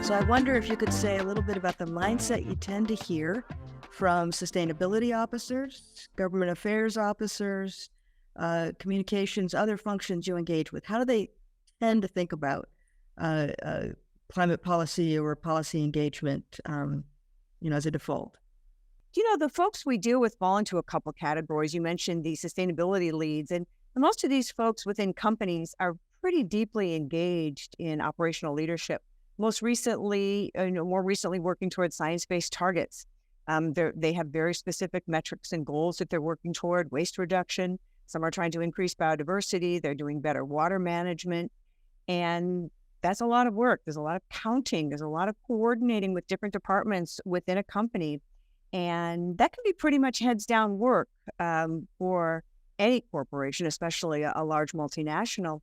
So I wonder if you could say a little bit about the mindset you tend to hear from sustainability officers, government affairs officers, communications, other functions you engage with. How do they tend to think about uh, uh, climate policy or policy engagement, as a default? The folks we deal with fall into a couple categories. You mentioned the sustainability leads, and most of these folks within companies are pretty deeply engaged in operational leadership. Most recently, more recently, working towards science-based targets. They have very specific metrics and goals that they're working toward: waste reduction. Some are trying to increase biodiversity. They're doing better water management, and that's a lot of work. There's a lot of counting. There's a lot of coordinating with different departments within a company. And that can be pretty much heads down work for any corporation, especially a large multinational.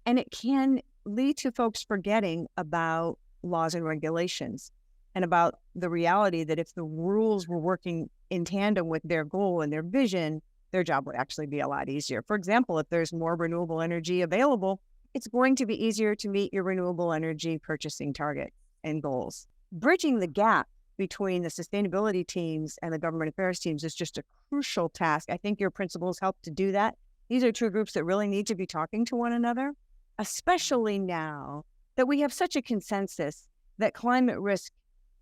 And it can lead to folks forgetting about laws and regulations and about the reality that if the rules were working in tandem with their goal and their vision, their job would actually be a lot easier. For example, if there's more renewable energy available, it's going to be easier to meet your renewable energy purchasing target and goals. Bridging the gap between the sustainability teams and the government affairs teams is just a crucial task. I think your principles help to do that. These are two groups that really need to be talking to one another, especially now that we have such a consensus that climate risk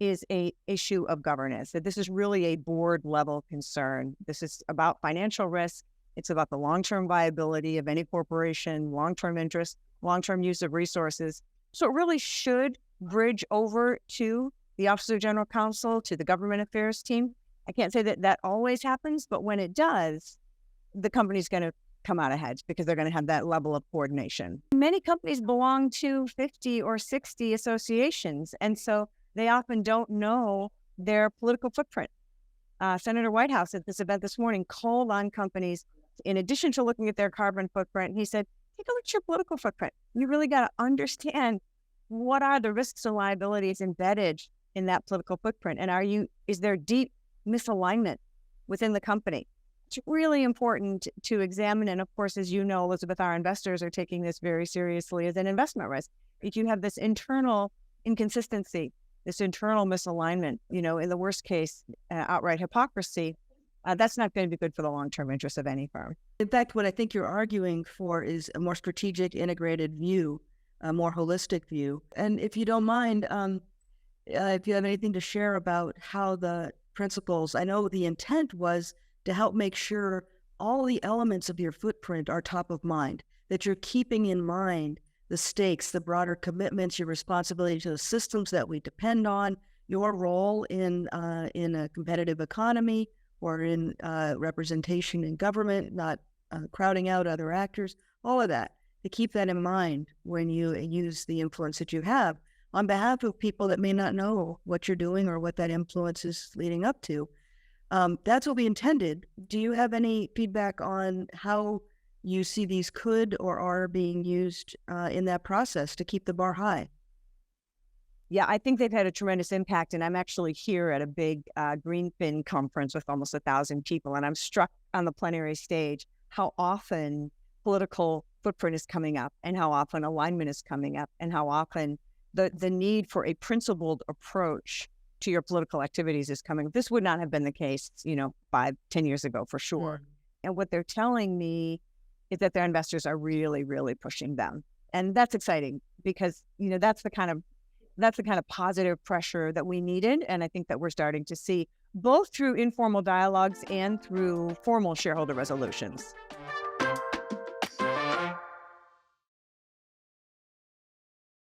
is an issue of governance, that this is really a board level concern. This is about financial risk. It's about the long-term viability of any corporation, long-term interest, long-term use of resources. So it really should bridge over to the Office of General Counsel, to the government affairs team. I can't say that that always happens, but when it does, the company's going to come out ahead because they're going to have that level of coordination. Many companies belong to 50 or 60 associations, and so they often don't know their political footprint. Senator Whitehouse at this event this morning called on companies, in addition to looking at their carbon footprint, he said, take a look at your political footprint. You really got to understand what are the risks and liabilities embedded in that political footprint, and is there deep misalignment within the company? It's really important to examine, and of course, as you know, Elizabeth, our investors are taking this very seriously as an investment risk. If you have this internal inconsistency, this internal misalignment, in the worst case, outright hypocrisy, that's not going to be good for the long-term interests of any firm. In fact, what I think you're arguing for is a more strategic, integrated view, a more holistic view. And if you don't mind, if you have anything to share about how the principles, I know the intent was to help make sure all the elements of your footprint are top of mind, that you're keeping in mind the stakes, the broader commitments, your responsibility to the systems that we depend on, your role in a competitive economy or in representation in government, not crowding out other actors, all of that, to keep that in mind when you use the influence that you have on behalf of people that may not know what you're doing or what that influence is leading up to. That's what we intended. Do you have any feedback on how you see these could or are being used in that process to keep the bar high? Yeah, I think they've had a tremendous impact, and I'm actually here at a big Greenfin conference with almost 1,000 people, and I'm struck on the plenary stage how often political footprint is coming up and how often alignment is coming up and how often the need for a principled approach to your political activities is coming. This would not have been the case, 5, 10 years ago, for sure. And what they're telling me is that their investors are really, really pushing them. And that's exciting because, that's the kind of positive pressure that we needed. And I think that we're starting to see both through informal dialogues and through formal shareholder resolutions.